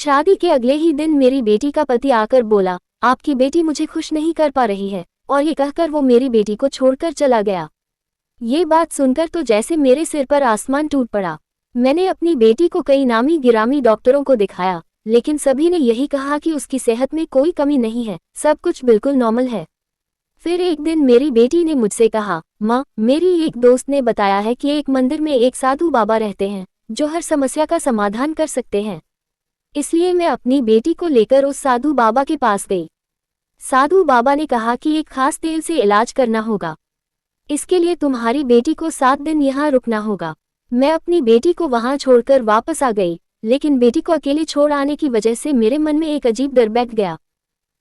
शादी के अगले ही दिन मेरी बेटी का पति आकर बोला, आपकी बेटी मुझे खुश नहीं कर पा रही है, और ये कहकर वो मेरी बेटी को छोड़कर चला गया। ये बात सुनकर तो जैसे मेरे सिर पर आसमान टूट पड़ा। मैंने अपनी बेटी को कई नामी गिरामी डॉक्टरों को दिखाया, लेकिन सभी ने यही कहा कि उसकी सेहत में कोई कमी नहीं है, सब कुछ बिल्कुल नॉर्मल है। फिर एक दिन मेरी बेटी ने मुझसे कहा, माँ, मेरी एक दोस्त ने बताया है कि एक मंदिर में एक साधु बाबा रहते हैं जो हर समस्या का समाधान कर सकते हैं। इसलिए मैं अपनी बेटी को लेकर उस साधु बाबा के पास गई। साधु बाबा ने कहा कि एक खास तेल से इलाज करना होगा। इसके लिए तुम्हारी बेटी को 7 दिन यहाँ रुकना होगा। मैं अपनी बेटी को वहाँ छोड़कर वापस आ गई, लेकिन बेटी को अकेले छोड़ आने की वजह से मेरे मन में एक अजीब डर बैठ गया।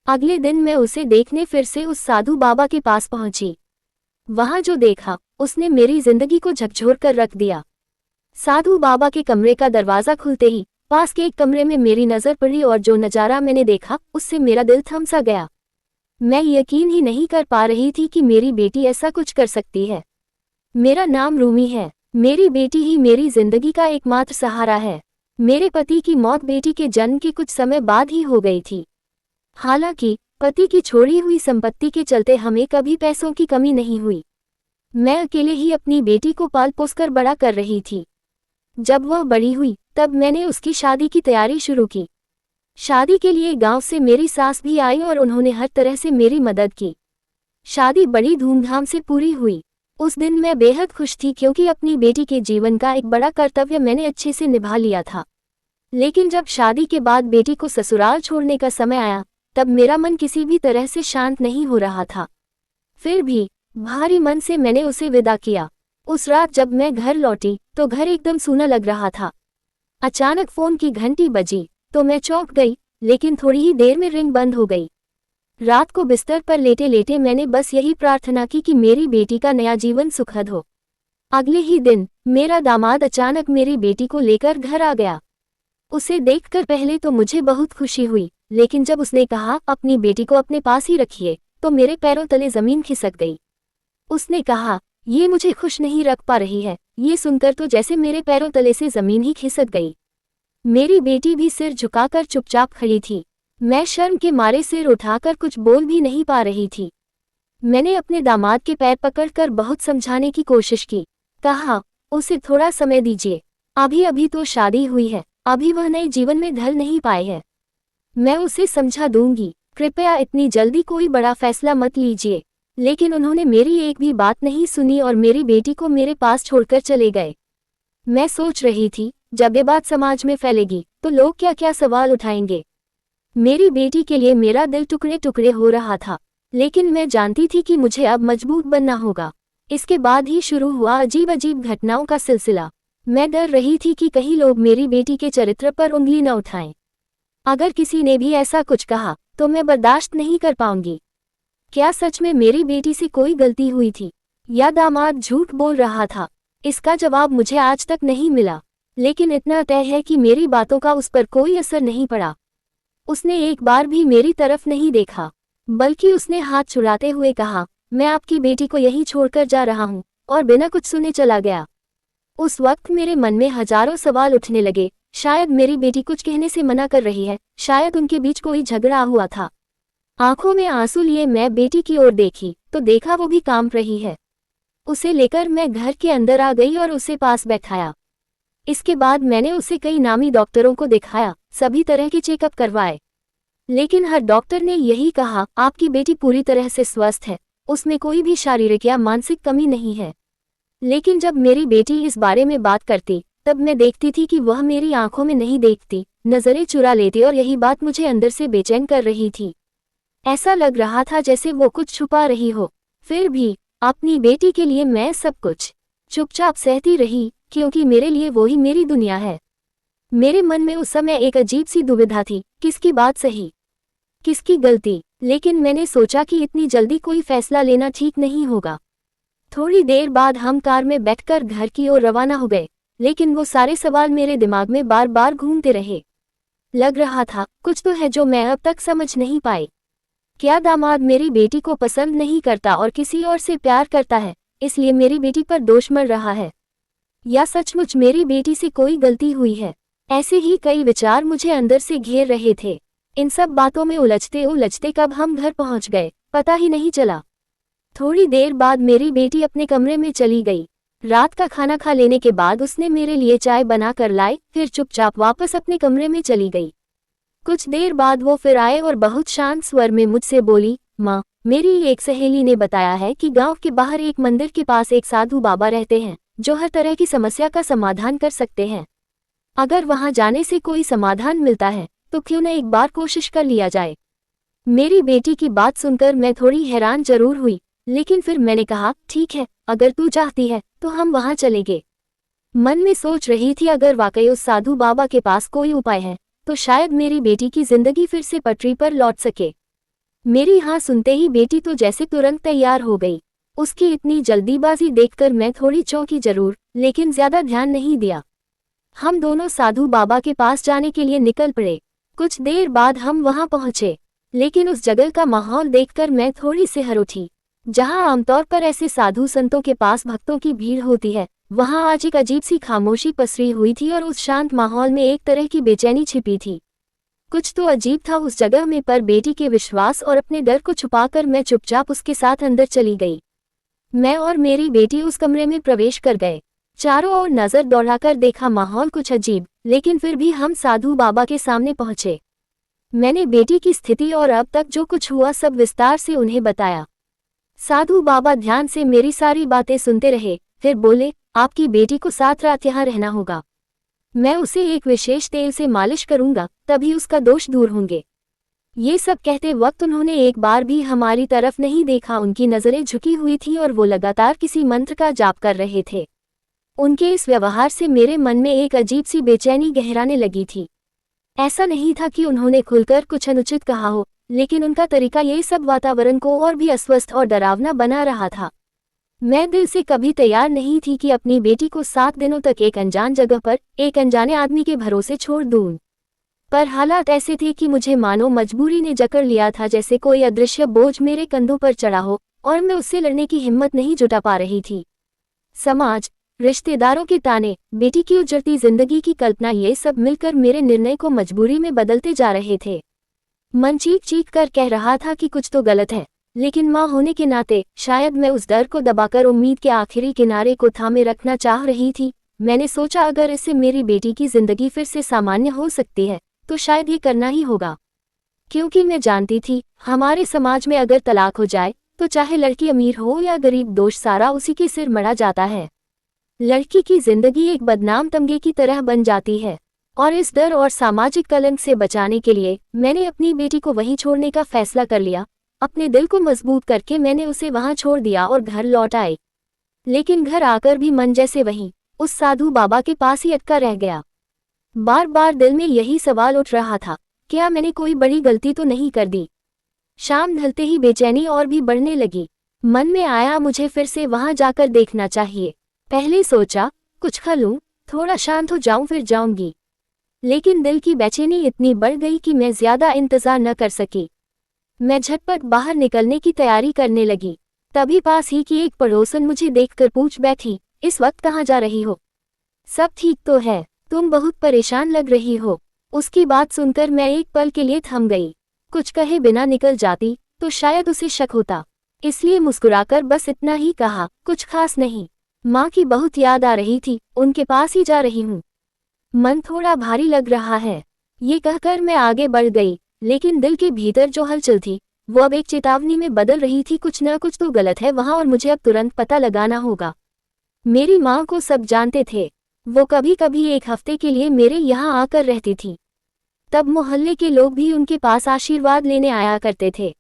अगले दिन मैं उसे देखने फिर से उस साधु बाबा के पास पहुंची। वहां जो देखा उसने मेरी जिंदगी को झकझोर कर रख दिया। साधु बाबा के कमरे का दरवाजा खुलते ही पास के एक कमरे में मेरी नजर पड़ी और जो नजारा मैंने देखा उससे मेरा दिल थम सा गया। मैं यकीन ही नहीं कर पा रही थी कि मेरी बेटी ऐसा कुछ कर सकती है। मेरा नाम रूमी है। मेरी बेटी ही मेरी जिंदगी का एकमात्र सहारा है। मेरे पति की मौत बेटी के जन्म के कुछ समय बाद ही हो गई थी। हालांकि पति की छोड़ी हुई संपत्ति के चलते हमें कभी पैसों की कमी नहीं हुई। मैं अकेले ही अपनी बेटी को पाल पोसकर बड़ा कर रही थी। जब वह बड़ी हुई तब मैंने उसकी शादी की तैयारी शुरू की। शादी के लिए गांव से मेरी सास भी आई और उन्होंने हर तरह से मेरी मदद की। शादी बड़ी धूमधाम से पूरी हुई। उस दिन मैं बेहद खुश थी क्योंकि अपनी बेटी के जीवन का एक बड़ा कर्तव्य मैंने अच्छे से निभा लिया था। लेकिन जब शादी के बाद बेटी को ससुराल छोड़ने का समय आया तब मेरा मन किसी भी तरह से शांत नहीं हो रहा था। फिर भी भारी मन से मैंने उसे विदा किया। उस रात जब मैं घर लौटी तो घर एकदम सूना लग रहा था। अचानक फोन की घंटी बजी तो मैं चौंक गई, लेकिन थोड़ी ही देर में रिंग बंद हो गई। रात को बिस्तर पर लेटे लेटे मैंने बस यही प्रार्थना की कि मेरी बेटी का नया जीवन सुखद हो। अगले ही दिन मेरा दामाद अचानक मेरी बेटी को लेकर घर आ गया। उसे देखकर पहले तो मुझे बहुत खुशी हुई, लेकिन जब उसने कहा अपनी बेटी को अपने पास ही रखिए तो मेरे पैरों तले जमीन खिसक गई। उसने कहा, ये मुझे खुश नहीं रख पा रही है। ये सुनकर तो जैसे मेरे पैरों तले से जमीन ही खिसक गई। मेरी बेटी भी सिर झुकाकर चुपचाप खड़ी थी। मैं शर्म के मारे सिर उठाकर कुछ बोल भी नहीं पा रही थी। मैंने अपने दामाद के पैर पकड़कर बहुत समझाने की कोशिश की। कहा, उसे थोड़ा समय दीजिए, अभी अभी तो शादी हुई है, अभी वह नए जीवन में ढल नहीं पाए है। मैं उसे समझा दूंगी, कृपया इतनी जल्दी कोई बड़ा फैसला मत लीजिए। लेकिन उन्होंने मेरी एक भी बात नहीं सुनी और मेरी बेटी को मेरे पास छोड़कर चले गए। मैं सोच रही थी, जब ये बात समाज में फैलेगी तो लोग क्या क्या सवाल उठाएंगे। मेरी बेटी के लिए मेरा दिल टुकड़े टुकड़े हो रहा था, लेकिन मैं जानती थी कि मुझे अब मजबूत बनना होगा। इसके बाद ही शुरू हुआ अजीब अजीब घटनाओं का सिलसिला। मैं डर रही थी कि कहीं लोग मेरी बेटी के चरित्र पर उंगली न उठाएं। अगर किसी ने भी ऐसा कुछ कहा तो मैं बर्दाश्त नहीं कर पाऊंगी। क्या सच में मेरी बेटी से कोई गलती हुई थी या दामाद झूठ बोल रहा था? इसका जवाब मुझे आज तक नहीं मिला, लेकिन इतना तय है कि मेरी बातों का उस पर कोई असर नहीं पड़ा। उसने एक बार भी मेरी तरफ नहीं देखा, बल्कि उसने हाथ छुड़ाते हुए कहा, मैं आपकी बेटी को यहीं छोड़कर जा रहा हूँ, और बिना कुछ सुने चला गया। उस वक्त मेरे मन में हजारों सवाल उठने लगे। शायद मेरी बेटी कुछ कहने से मना कर रही है, शायद उनके बीच कोई झगड़ा हुआ था। आंखों में आंसू लिए मैं बेटी की ओर देखी तो देखा वो भी कांप रही है। उसे लेकर मैं घर के अंदर आ गई और उसे पास बैठाया। इसके बाद मैंने उसे कई नामी डॉक्टरों को दिखाया, सभी तरह के चेकअप करवाए, लेकिन हर डॉक्टर ने यही कहा, आपकी बेटी पूरी तरह से स्वस्थ है, उसमें कोई भी शारीरिक या मानसिक कमी नहीं है। लेकिन जब मेरी बेटी इस बारे में बात करती तब मैं देखती थी कि वह मेरी आंखों में नहीं देखती, नजरें चुरा लेती, और यही बात मुझे अंदर से बेचैन कर रही थी। ऐसा लग रहा था जैसे वो कुछ छुपा रही हो। फिर भी अपनी बेटी के लिए मैं सब कुछ चुपचाप सहती रही, क्योंकि मेरे लिए वो ही मेरी दुनिया है। मेरे मन में उस समय एक अजीब सी दुविधा थी, किसकी बात सही, किसकी गलती। लेकिन मैंने सोचा कि इतनी जल्दी कोई फैसला लेना ठीक नहीं होगा। थोड़ी देर बाद हम कार में बैठकर घर की ओर रवाना हो गए, लेकिन वो सारे सवाल मेरे दिमाग में बार बार घूमते रहे। लग रहा था कुछ तो है जो मैं अब तक समझ नहीं पाई। क्या दामाद मेरी बेटी को पसंद नहीं करता और किसी और से प्यार करता है, इसलिए मेरी बेटी पर दोष मढ़ रहा है? या सचमुच मेरी बेटी से कोई गलती हुई है? ऐसे ही कई विचार मुझे अंदर से घेर रहे थे। इन सब बातों में उलझते उलझते कब हम घर पहुंच गए पता ही नहीं चला। थोड़ी देर बाद मेरी बेटी अपने कमरे में चली गई। रात का खाना खा लेने के बाद उसने मेरे लिए चाय बना कर लाई, फिर चुपचाप वापस अपने कमरे में चली गई। कुछ देर बाद वो फिर आए और बहुत शांत स्वर में मुझसे बोली, माँ, मेरी एक सहेली ने बताया है कि गांव के बाहर एक मंदिर के पास एक साधु बाबा रहते हैं जो हर तरह की समस्या का समाधान कर सकते हैं। अगर वहां जाने से कोई समाधान मिलता है तो क्यों न एक बार कोशिश कर लिया जाए। मेरी बेटी की बात सुनकर मैं थोड़ी हैरान जरूर हुई, लेकिन फिर मैंने कहा, ठीक है, अगर तू चाहती है तो हम वहां चलेंगे। मन में सोच रही थी अगर वाकई उस साधु बाबा के पास कोई उपाय है तो शायद मेरी बेटी की जिंदगी फिर से पटरी पर लौट सके। मेरी हाँ सुनते ही बेटी तो जैसे तुरंत तैयार हो गई। उसकी इतनी जल्दीबाजी देखकर मैं थोड़ी चौंकी जरूर, लेकिन ज्यादा ध्यान नहीं दिया। हम दोनों साधु बाबा के पास जाने के लिए निकल पड़े। कुछ देर बाद हम वहां पहुंचे, लेकिन उस जगह का माहौल देखकर मैं थोड़ी सिहर उठी। जहां आमतौर पर ऐसे साधु संतों के पास भक्तों की भीड़ होती है, वहां आज एक अजीब सी खामोशी पसरी हुई थी और उस शांत माहौल में एक तरह की बेचैनी छिपी थी। कुछ तो अजीब था उस जगह में, पर बेटी के विश्वास और अपने डर को छुपाकर मैं चुपचाप उसके साथ अंदर चली गई। मैं और मेरी बेटी उस कमरे में प्रवेश कर गए। चारों ओर नजर दौड़ाकर देखा, माहौल कुछ अजीब, लेकिन फिर भी हम साधु बाबा के सामने पहुंचे। मैंने बेटी की स्थिति और अब तक जो कुछ हुआ सब विस्तार से उन्हें बताया। साधु बाबा ध्यान से मेरी सारी बातें सुनते रहे, फिर बोले, आपकी बेटी को 7 रात यहाँ रहना होगा। मैं उसे एक विशेष तेल से मालिश करूंगा, तभी उसका दोष दूर होंगे। ये सब कहते वक्त उन्होंने एक बार भी हमारी तरफ नहीं देखा। उनकी नजरें झुकी हुई थी और वो लगातार किसी मंत्र का जाप कर रहे थे। उनके इस व्यवहार से मेरे मन में एक अजीब सी बेचैनी गहराने लगी थी। ऐसा नहीं था कि उन्होंने खुलकर कुछ अनुचित कहा हो, लेकिन उनका तरीका ये सब वातावरण को और भी अस्वस्थ और डरावना बना रहा था। मैं दिल से कभी तैयार नहीं थी कि अपनी बेटी को 7 दिनों तक एक अनजान जगह पर एक अनजाने आदमी के भरोसे छोड़ दूं। पर हालात ऐसे थे कि मुझे मानो मजबूरी ने जकड़ लिया था, जैसे कोई अदृश्य बोझ मेरे कंधों पर चढ़ा हो और मैं उससे लड़ने की हिम्मत नहीं जुटा पा रही थी। समाज, रिश्तेदारों के ताने, बेटी की उजड़ती जिंदगी की कल्पना, ये सब मिलकर मेरे निर्णय को मजबूरी में बदलते जा रहे थे। मन चीख चीख कर कह रहा था कि कुछ तो गलत है, लेकिन माँ होने के नाते शायद मैं उस डर को दबाकर उम्मीद के आखिरी किनारे को थामे रखना चाह रही थी। मैंने सोचा अगर इससे मेरी बेटी की जिंदगी फिर से सामान्य हो सकती है तो शायद ये करना ही होगा, क्योंकि मैं जानती थी हमारे समाज में अगर तलाक हो जाए तो चाहे लड़की अमीर हो या गरीब, दोष सारा उसी के सिर मढ़ा जाता है। लड़की की जिंदगी एक बदनाम तमगे की तरह बन जाती है, और इस डर और सामाजिक कलंक से बचाने के लिए मैंने अपनी बेटी को वहीं छोड़ने का फैसला कर लिया। अपने दिल को मजबूत करके मैंने उसे वहां छोड़ दिया और घर लौट आई। लेकिन घर आकर भी मन जैसे वहीं उस साधु बाबा के पास ही अटका रह गया। बार बार दिल में यही सवाल उठ रहा था, क्या मैंने कोई बड़ी गलती तो नहीं कर दी। शाम ढलते ही बेचैनी और भी बढ़ने लगी। मन में आया मुझे फिर से वहां जाकर देखना चाहिए। पहले सोचा कुछ खा लूं, थोड़ा शांत हो जाऊं फिर जाऊंगी, लेकिन दिल की बेचैनी इतनी बढ़ गई कि मैं ज्यादा इंतजार न कर सकी। मैं झटपट बाहर निकलने की तैयारी करने लगी, तभी पास ही की एक पड़ोसन मुझे देखकर पूछ बैठी, इस वक्त कहाँ जा रही हो? सब ठीक तो है, तुम बहुत परेशान लग रही हो। उसकी बात सुनकर मैं एक पल के लिए थम गई। कुछ कहे बिना निकल जाती तो शायद उसे शक होता, इसलिए मुस्कुराकर बस इतना ही कहा, कुछ खास नहीं, माँ की बहुत याद आ रही थी, उनके पास ही जा रही हूँ। मन थोड़ा भारी लग रहा है। ये कहकर मैं आगे बढ़ गई, लेकिन दिल के भीतर जो हलचल थी वो अब एक चेतावनी में बदल रही थी, कुछ न कुछ तो गलत है वहाँ और मुझे अब तुरंत पता लगाना होगा। मेरी माँ को सब जानते थे, वो कभी कभी एक हफ्ते के लिए मेरे यहाँ आकर रहती थी। तब मोहल्ले के लोग भी उनके पास आशीर्वाद लेने आया करते थे।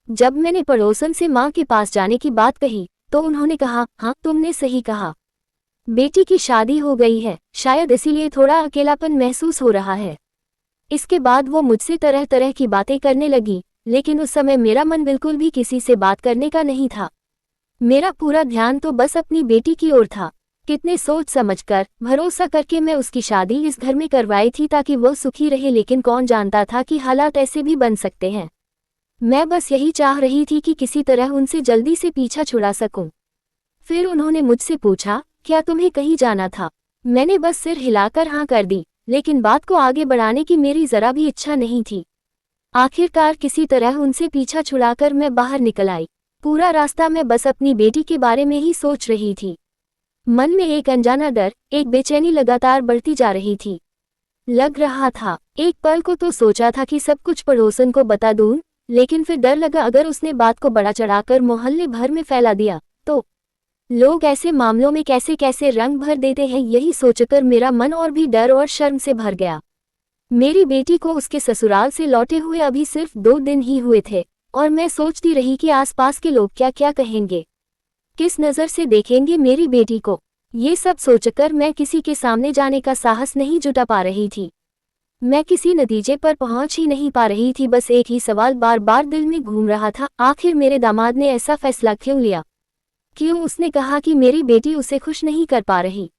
जब मैंने पड़ोसन से माँ के पास जाने की बात कही तो उन्होंने कहा, हाँ तुमने सही कहा, बेटी की शादी हो गई है, शायद इसीलिए थोड़ा अकेलापन महसूस हो रहा है। इसके बाद वो मुझसे तरह तरह की बातें करने लगी, लेकिन उस समय मेरा मन बिल्कुल भी किसी से बात करने का नहीं था। मेरा पूरा ध्यान तो बस अपनी बेटी की ओर था। कितने सोच समझकर, भरोसा करके मैं उसकी शादी इस घर में करवाई थी ताकि वो सुखी रहे, लेकिन कौन जानता था कि हालात ऐसे भी बन सकते हैं। मैं बस यही चाह रही थी कि किसी तरह उनसे जल्दी से पीछा छुड़ा सकूं। फिर उन्होंने मुझसे पूछा, क्या तुम्हें कहीं जाना था? मैंने बस सिर हिलाकर हाँ कर दी, लेकिन बात को आगे बढ़ाने की मेरी जरा भी इच्छा नहीं थी। आखिरकार किसी तरह उनसे पीछा छुड़ाकर मैं बाहर निकल आई। पूरा रास्ता मैं बस अपनी बेटी के बारे में ही सोच रही थी। मन में एक अनजाना डर, एक बेचैनी लगातार बढ़ती जा रही थी। लग रहा था, एक पल को तो सोचा था कि सब कुछ पड़ोसन को बता दूं, लेकिन फिर डर लगा अगर उसने बात को बढ़ा चढ़ाकर मोहल्ले भर में फैला दिया तो लोग ऐसे मामलों में कैसे कैसे रंग भर देते हैं। यही सोचकर मेरा मन और भी डर और शर्म से भर गया। मेरी बेटी को उसके ससुराल से लौटे हुए अभी सिर्फ 2 दिन ही हुए थे और मैं सोचती रही कि आसपास के लोग क्या क्या कहेंगे, किस नज़र से देखेंगे मेरी बेटी को। ये सब सोचकर मैं किसी के सामने जाने का साहस नहीं जुटा पा रही थी। मैं किसी नतीजे पर पहुंच ही नहीं पा रही थी। बस एक ही सवाल बार बार दिल में घूम रहा था, आखिर मेरे दामाद ने ऐसा फैसला क्यों लिया? क्यों उसने कहा कि मेरी बेटी उसे खुश नहीं कर पा रही?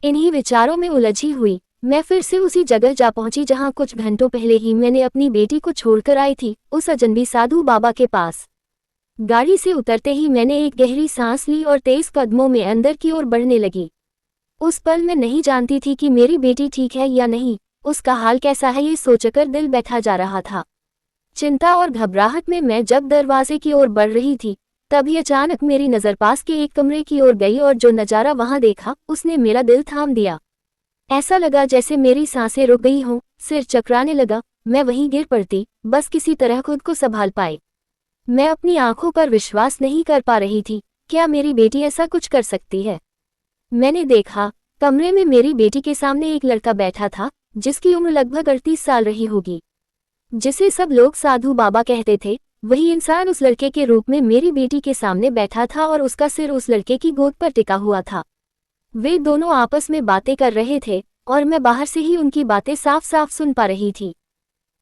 इन्हीं विचारों में उलझी हुई मैं फिर से उसी जगह जा पहुंची जहां कुछ घंटों पहले ही मैंने अपनी बेटी को छोड़कर आई थी, उस अजनबी साधु बाबा के पास। गाड़ी से उतरते ही मैंने एक गहरी सांस ली और तेज कदमों में अंदर की ओर बढ़ने लगी। उस पल मैं नहीं जानती थी कि मेरी बेटी ठीक है या नहीं, उसका हाल कैसा है, ये सोचकर दिल बैठा जा रहा था। चिंता और घबराहट में मैं जब दरवाजे की ओर बढ़ रही थी, तभी अचानक मेरी नज़र पास के एक कमरे की ओर गई और जो नज़ारा वहां देखा उसने मेरा दिल थाम दिया। ऐसा लगा जैसे मेरी सांसें रुक गई हों, सिर चकराने लगा, मैं वहीं गिर पड़ती, बस किसी तरह खुद को संभाल पाई। मैं अपनी आंखों पर विश्वास नहीं कर पा रही थी, क्या मेरी बेटी ऐसा कुछ कर सकती है? मैंने देखा, कमरे में मेरी बेटी के सामने एक लड़का बैठा था, जिसकी उम्र लगभग 38 साल रही होगी। जिसे सब लोग साधु बाबा कहते थे, वही इंसान उस लड़के के रूप में मेरी बेटी के सामने बैठा था और उसका सिर उस लड़के की गोद पर टिका हुआ था। वे दोनों आपस में बातें कर रहे थे और मैं बाहर से ही उनकी बातें साफ साफ सुन पा रही थी।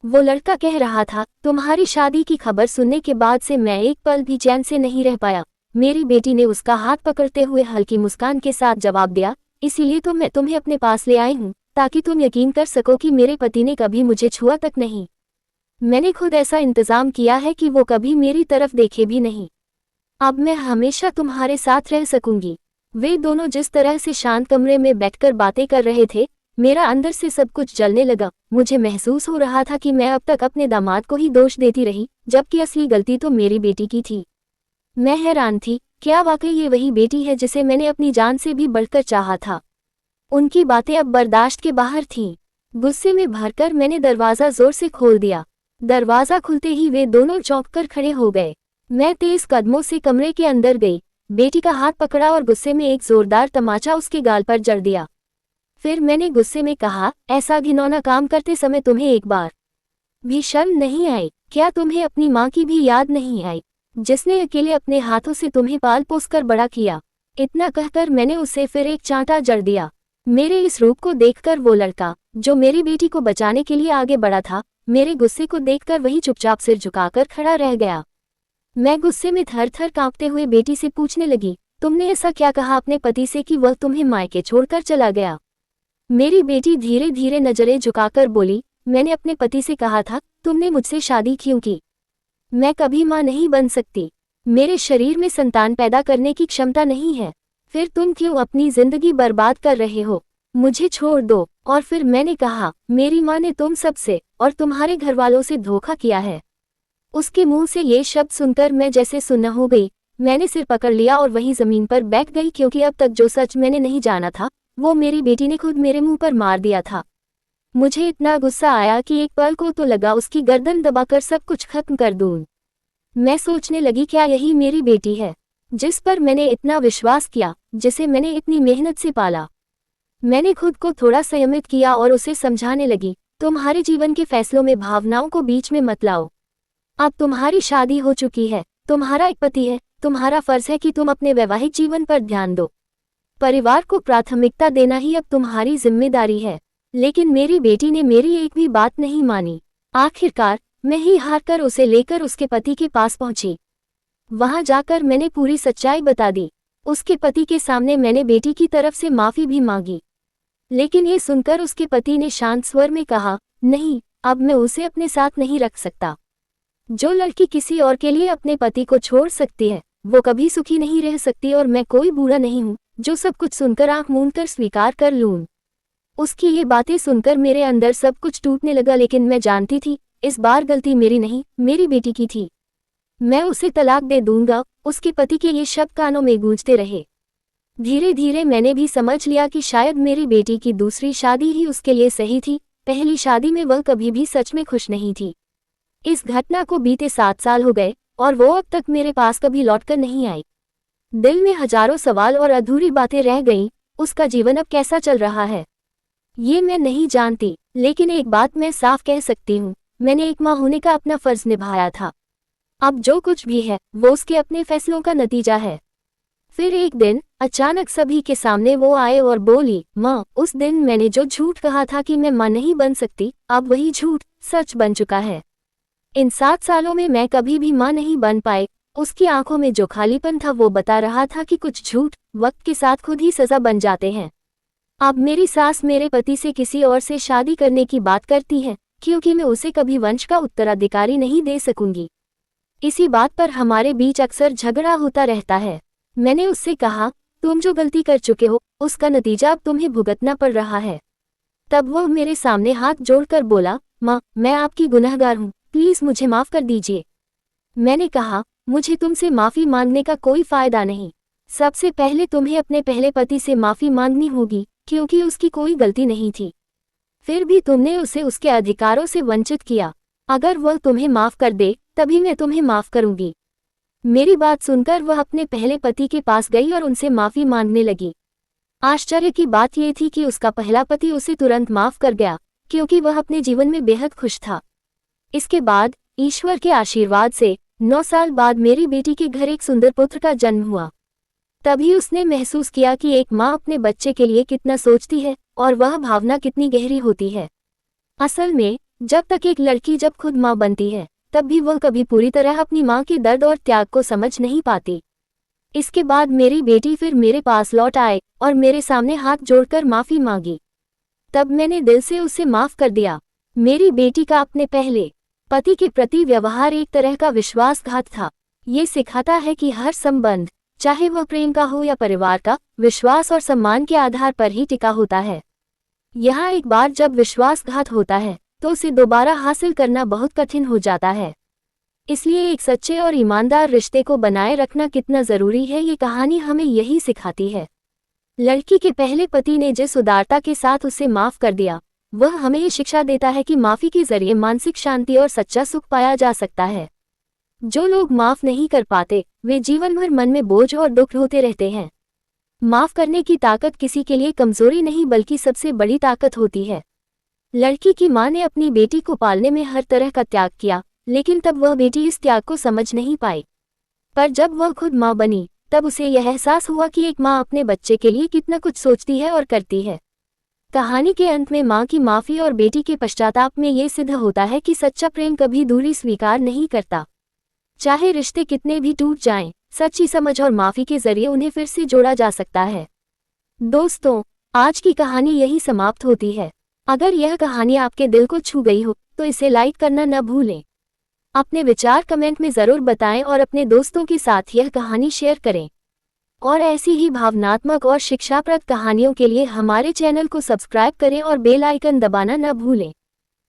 वो लड़का कह रहा था, तुम्हारी शादी की खबर सुनने के बाद से मैं एक पल भी चैन से नहीं रह पाया। मेरी बेटी ने उसका हाथ पकड़ते हुए हल्की मुस्कान के साथ जवाब दिया, इसीलिए तो मैं तुम्हें अपने पास ले आई हूँ, ताकि तुम यकीन कर सको कि मेरे पति ने कभी मुझे छुआ तक नहीं। मैंने खुद ऐसा इंतजाम किया है कि वो कभी मेरी तरफ देखे भी नहीं। अब मैं हमेशा तुम्हारे साथ रह सकूंगी। वे दोनों जिस तरह से शांत कमरे में बैठकर बातें कर रहे थे, मेरा अंदर से सब कुछ जलने लगा। मुझे महसूस हो रहा था कि मैं अब तक अपने दामाद को ही दोष देती रही, जबकि असली गलती तो मेरी बेटी की थी। मैं हैरान थी, क्या वाकई ये वही बेटी है जिसे मैंने अपनी जान से भी बढ़कर चाहा था? उनकी बातें अब बर्दाश्त के बाहर थीं। गुस्से में भरकर मैंने दरवाज़ा जोर से खोल दिया। दरवाज़ा खुलते ही वे दोनों चौंक कर खड़े हो गए। मैं तेज कदमों से कमरे के अंदर गई, बेटी का हाथ पकड़ा और गुस्से में एक जोरदार तमाचा उसके गाल पर जड़ दिया। फिर मैंने गुस्से में कहा, ऐसा घिनौना काम करते समय तुम्हें एक बार भी शर्म नहीं आई? क्या तुम्हें अपनी माँ की भी याद नहीं आई, जिसने अकेले अपने हाथों से तुम्हें पाल पोस कर बड़ा किया? इतना कहकर मैंने उसे फिर एक चांटा जड़ दिया। मेरे इस रूप को देखकर वो लड़का, जो मेरी बेटी को बचाने के लिए आगे बढ़ा था, मेरे गुस्से को देखकर वही चुपचाप सिर झुकाकर खड़ा रह गया। मैं गुस्से में थर थर कांपते हुए बेटी से पूछने लगी, तुमने ऐसा क्या कहा अपने पति से कि वह तुम्हें मायके छोड़कर चला गया? मेरी बेटी धीरे धीरे नजरें झुकाकर बोली, मैंने अपने पति से कहा था, तुमने मुझसे शादी क्यों की? मैं कभी माँ नहीं बन सकती। मेरे शरीर में संतान पैदा करने की क्षमता नहीं है। फिर तुम क्यों अपनी जिंदगी बर्बाद कर रहे हो? मुझे छोड़ दो। और फिर मैंने कहा, मेरी माँ ने तुम सबसे और तुम्हारे घरवालों से धोखा किया है। उसके मुंह से ये शब्द सुनकर मैं जैसे सुन्न हो गई। मैंने सिर पकड़ लिया और वहीं जमीन पर बैठ गई, क्योंकि अब तक जो सच मैंने नहीं जाना था, वो मेरी बेटी ने खुद मेरे मुंह पर मार दिया था। मुझे इतना गुस्सा आया कि एक पल को तो लगा उसकी गर्दन दबाकर सब कुछ खत्म कर दूं। मैं सोचने लगी, क्या यही मेरी बेटी है जिस पर मैंने इतना विश्वास किया, जिसे मैंने इतनी मेहनत से पाला? मैंने खुद को थोड़ा संयमित किया और उसे समझाने लगी, तुम्हारे जीवन के फैसलों में भावनाओं को बीच में मत लाओ। अब तुम्हारी शादी हो चुकी है, तुम्हारा एक पति है, तुम्हारा फर्ज है कि तुम अपने वैवाहिक जीवन पर ध्यान दो। परिवार को प्राथमिकता देना ही अब तुम्हारी जिम्मेदारी है। लेकिन मेरी बेटी ने मेरी एक भी बात नहीं मानी। आखिरकार मैं ही हारकर उसे लेकर उसके पति के पास पहुंची। वहां जाकर मैंने पूरी सच्चाई बता दी। उसके पति के सामने मैंने बेटी की तरफ से माफी भी मांगी, लेकिन ये सुनकर उसके पति ने शांत स्वर में कहा, नहीं, अब मैं उसे अपने साथ नहीं रख सकता। जो लड़की किसी और के लिए अपने पति को छोड़ सकती है, वो कभी सुखी नहीं रह सकती, और मैं कोई बूढ़ा नहीं हूँ जो सब कुछ सुनकर आंख मूंद कर स्वीकार कर लूं। उसकी ये बातें सुनकर मेरे अंदर सब कुछ टूटने लगा, लेकिन मैं जानती थी इस बार गलती मेरी नहीं, मेरी बेटी की थी। मैं उसे तलाक दे दूंगा। उसके पति के ये शब्द कानों में गूंजते रहे। धीरे धीरे मैंने भी समझ लिया कि शायद मेरी बेटी की दूसरी शादी ही उसके लिए सही थी। पहली शादी में वह कभी भी सच में खुश नहीं थी। इस घटना को बीते 7 साल हो गए और वो अब तक मेरे पास कभी लौटकर नहीं आई। दिल में हजारों सवाल और अधूरी बातें रह गईं। उसका जीवन अब कैसा चल रहा है ये मैं नहीं जानती, लेकिन एक बात मैं साफ कह सकती हूँ, मैंने एक माँ होने का अपना फर्ज निभाया था। अब जो कुछ भी है वो उसके अपने फैसलों का नतीजा है। फिर एक दिन अचानक सभी के सामने वो आए और बोली, माँ, उस दिन मैंने जो झूठ कहा था कि मैं माँ नहीं बन सकती, अब वही झूठ सच बन चुका है। इन 7 सालों में मैं कभी भी माँ नहीं बन पाई। उसकी आंखों में जो खालीपन था वो बता रहा था कि कुछ झूठ वक्त के साथ खुद ही सजा बन जाते हैं। अब मेरी सास मेरे पति से किसी और से शादी करने की बात करती है, क्योंकि मैं उसे कभी वंश का उत्तराधिकारी नहीं दे सकूंगी। इसी बात पर हमारे बीच अक्सर झगड़ा होता रहता है। मैंने उससे कहा, तुम जो गलती कर चुके हो उसका नतीजा अब तुम्हें भुगतना पड़ रहा है। तब वह मेरे सामने हाथ जोड़कर बोला, माँ, मैं आपकी गुनहगार हूँ, प्लीज मुझे माफ कर दीजिए। मैंने कहा, मुझे तुमसे माफी मांगने का कोई फायदा नहीं। सबसे पहले तुम्हें अपने पहले पति से माफी मांगनी होगी, क्योंकि उसकी कोई गलती नहीं थी। फिर भी तुमने उसे उसके अधिकारों से वंचित किया। अगर वह तुम्हें माफ कर दे तभी मैं तुम्हें माफ करूंगी। मेरी बात सुनकर वह अपने पहले पति के पास गई और उनसे माफी मांगने लगी। आश्चर्य की बात यह थी कि उसका पहला पति उसे तुरंत माफ कर गया, क्योंकि वह अपने जीवन में बेहद खुश था। इसके बाद ईश्वर के आशीर्वाद से 9 साल बाद मेरी बेटी के घर एक सुंदर पुत्र का जन्म हुआ। तभी उसने महसूस किया कि एक माँ अपने बच्चे के लिए कितना सोचती है और वह भावना कितनी गहरी होती है। असल में जब तक एक लड़की जब खुद माँ बनती है तब भी वह कभी पूरी तरह अपनी माँ के दर्द और त्याग को समझ नहीं पाती। इसके बाद मेरी बेटी फिर मेरे पास लौट आए और मेरे सामने हाथ जोड़कर माफी मांगी। तब मैंने दिल से उसे माफ कर दिया। मेरी बेटी का अपने पहले पति के प्रति व्यवहार एक तरह का विश्वासघात था। ये सिखाता है कि हर संबंध, चाहे वह प्रेम का हो या परिवार का, विश्वास और सम्मान के आधार पर ही टिका होता है। यहाँ एक बार जब विश्वासघात होता है तो उसे दोबारा हासिल करना बहुत कठिन हो जाता है। इसलिए एक सच्चे और ईमानदार रिश्ते को बनाए रखना कितना जरूरी है, ये कहानी हमें यही सिखाती है। लड़की के पहले पति ने जिस उदारता के साथ उसे माफ कर दिया, वह हमें ये शिक्षा देता है कि माफी के जरिए मानसिक शांति और सच्चा सुख पाया जा सकता है। जो लोग माफ नहीं कर पाते वे जीवन भर मन में बोझ और दुख ढोते रहते हैं। माफ करने की ताकत किसी के लिए कमजोरी नहीं बल्कि सबसे बड़ी ताकत होती है। लड़की की मां ने अपनी बेटी को पालने में हर तरह का त्याग किया, लेकिन तब वह बेटी इस त्याग को समझ नहीं पाई। पर जब वह खुद मां बनी तब उसे यह एहसास हुआ कि एक मां अपने बच्चे के लिए कितना कुछ सोचती है और करती है। कहानी के अंत में मां की माफी और बेटी के पश्चाताप में ये सिद्ध होता है कि सच्चा प्रेम कभी दूरी स्वीकार नहीं करता। चाहे रिश्ते कितने भी टूट जाएं, सच्ची समझ और माफी के जरिए उन्हें फिर से जोड़ा जा सकता है। दोस्तों, आज की कहानी यही समाप्त होती है। अगर यह कहानी आपके दिल को छू गई हो तो इसे लाइक करना न भूलें। अपने विचार कमेंट में जरूर बताएं और अपने दोस्तों के साथ यह कहानी शेयर करें। और ऐसी ही भावनात्मक और शिक्षाप्रद कहानियों के लिए हमारे चैनल को सब्सक्राइब करें और बेल आइकन दबाना न भूलें।